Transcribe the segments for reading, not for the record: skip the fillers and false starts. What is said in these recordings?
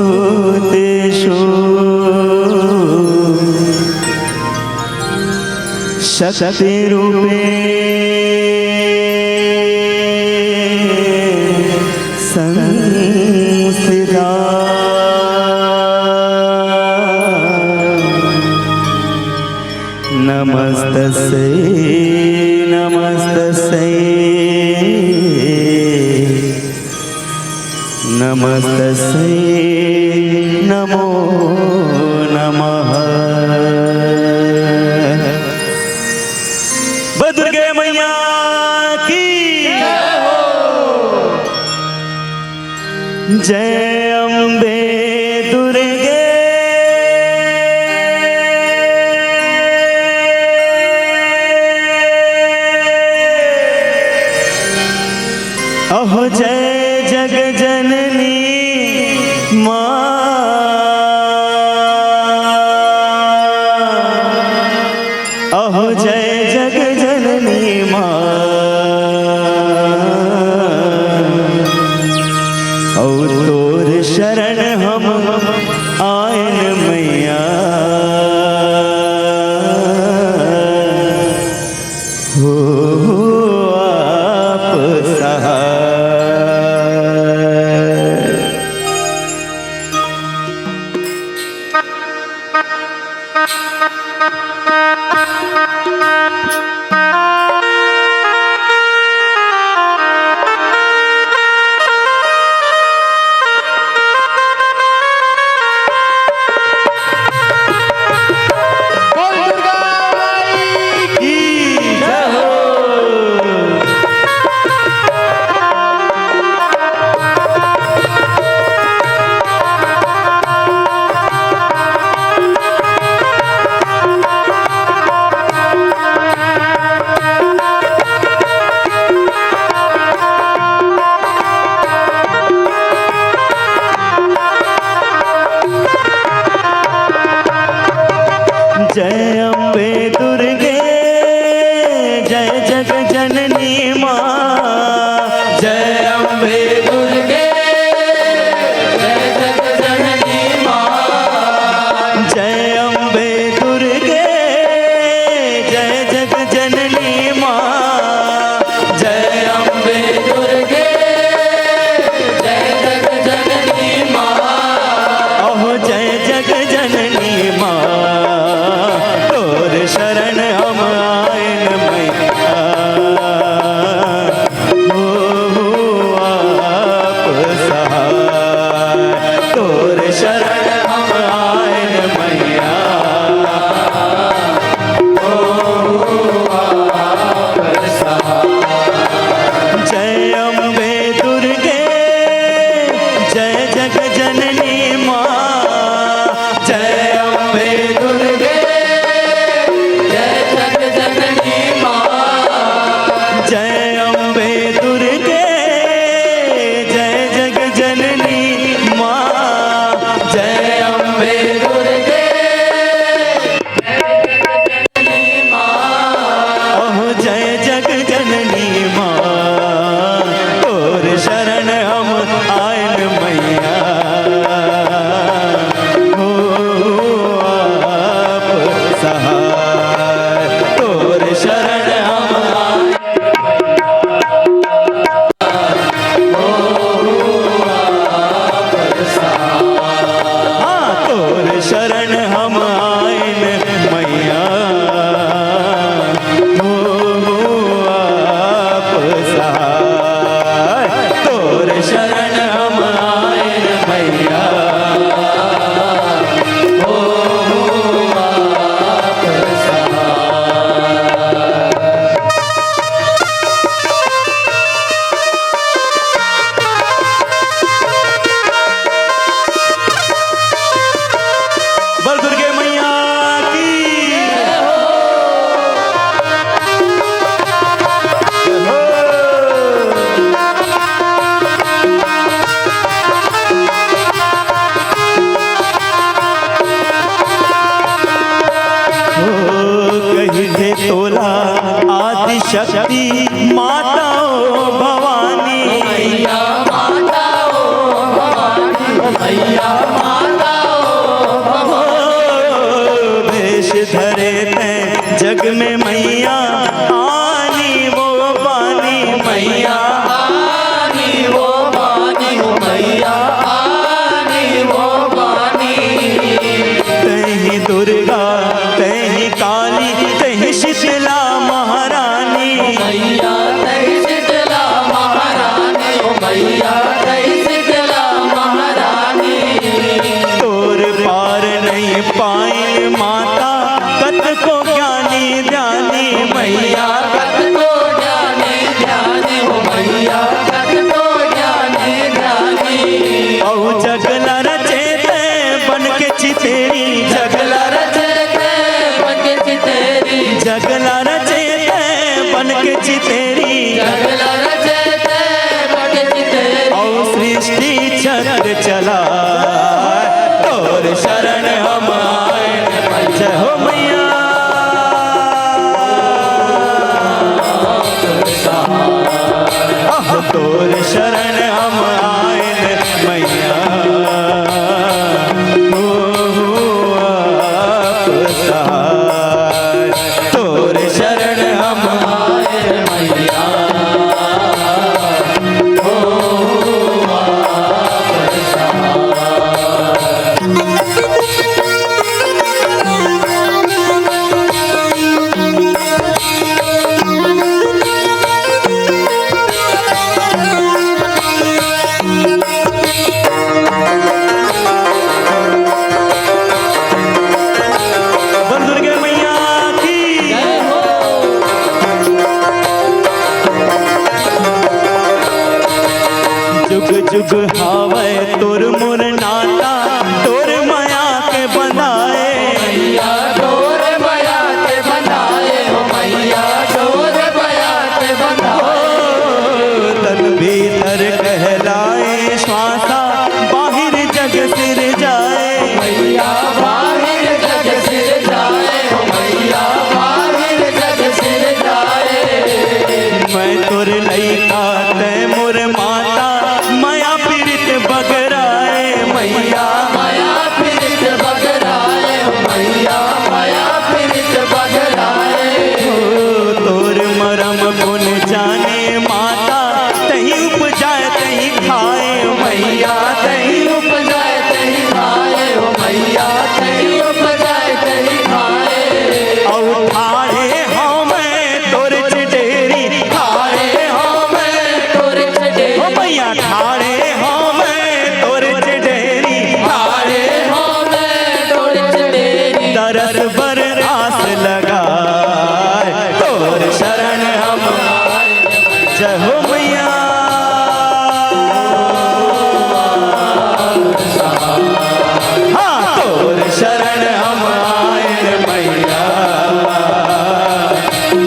सर्वभूतेषु शक्तिरूपे संस्थिता नमस्तस्यै नमस्तस्यै नमस्तस्यै नमो नमः। दुर्गे मैया की जय अम्बे दुर्गे अहो जय जग जननी माँ अहो जय जग जननी माँ औ तोर शरण हम आयन मैया हो आप सहाय। जय अम्बे दुर्गे जय जग जननी माँ जय अम्बे दुर्गे जय जग जननी माँ जय अम्बे दुर्गे जय जग जननी माँ जय अम्बे दुर्गे जय जग जननी माँ अहो जय जग जननी माँ शरण हम आयन मैया हो आप सहाय तोर शरण हम आयन मैया हो आप सहाय। जय अम्बे दुर्गे जय जग जननी माँ जय अम्बे दुर्गे जय अम्बे दुर्गे जय जग जननी माँ जय अम्बे दुर्गे अहो जय जग जननी माँ तोर शरण हम आयन मैया हो आप सहाय तोर शरण हम शरण हम आयन मैया हो आप सहाय तोर शरण हम आयन मैया हो आप सहाय। दुर्गे मैया की कही थे तोला आदि शक्ति माता ओ भवानी मैया माता ओ भवानी मैया माता ओ भवानी भेष धरे तैं जग में मैया आनी वो बानी मैया आनी वो बानी मैया आनी वो बानी तही दुर्गा तही काली तही शीतला महारानी मैया तई शीतला महारानी ओ मैया तई शीतला महारानी तोर पार नहीं पाइन माता कत को ज्ञानी ध्यानी मैया कत को जाने ध्यानी ओ मैया कत को जाने ध्यानी औ जगला रचे बन के चितेरी जगला रचते बन के तेरी जगला रचे बन के चितेरी जगला रचते बन के तेरी औ सृष्टि चक्र चला तोर शरण हम आए जय हो मैया आह, तोर शरण हम आए मैया हो आप सहाय। तोर शरण हम आए मैया बोल दुर्गे मैया की जय हो जुग जुग हावे तोर मोर नाता तोर माया के बनाए मैया डोर बया के बनाए हो मैया डोर बया के बनाए तन भीतर कहलाए श्वासा बाहिर जग सिर जाए मैया बाहर जग सिर जाए हो मैया बाहर जग सिर जाए मैं तोर लइका ते मोर माता माया पीड़ित बगराए मैया माया पीड़ित बगराए हो मैया माया पीड़ित बगराए तोर मरम गुण जाने माता तही उपजाए तही खाए मैया तही उपजाए तही खाए हो मैया तही उपजाए तही खाए औ ठाड़े हूँ मैं तोर चिटेरी ठाड़े हूँ मैं तोर छड़े ओ मैया ठाड़े हूँ मैं तोर चिटेरी खाए हो मैं तोर छड़ेरी तरस बर आस लगा तोर शरण हम जय हो मैया हाँ तोर शरण हम आए मैया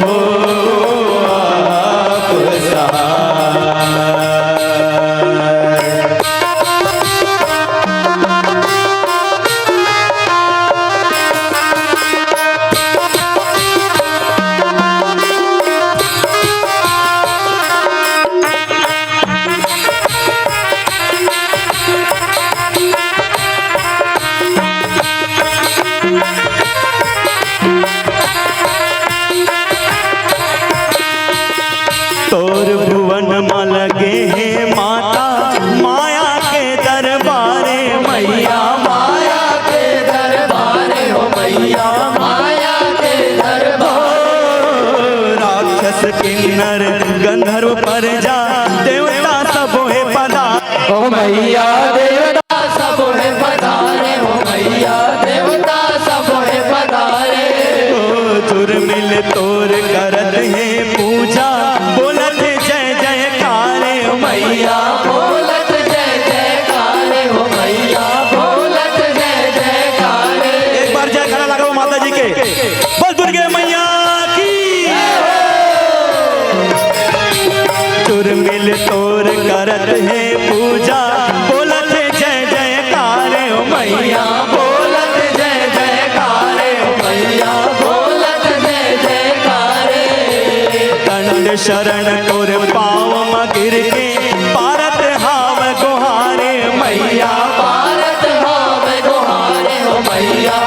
हो आप सहाय। तोर भुवन में लगे हैं माता माया के दरबारे मैया माया के दरबारे हो मैया माया के दरबार राक्षस किन्नर गंधर्व प्रजा देवता सब है पदा हो मैया देवता सब है पधारे हो मैया देवता सब है पधारे चुर मिल तोर करत है पूजा बोलत है जय जयकारे मैया बोलत जय जयकारे हो मैया बोलत जय जयकारे एक बार जय करा लगा माता जी के बोल दुर्गे मैया की चुर मिल तोर करत है पूजा बोलत है जय जयकारे मैया बोलत जय जयकारे हो मैया बोलत जय जयकारे शरण तोर पाँव में गिर के पारत हाव गुहारे मैया भारत हाव गुहारे हो मैया।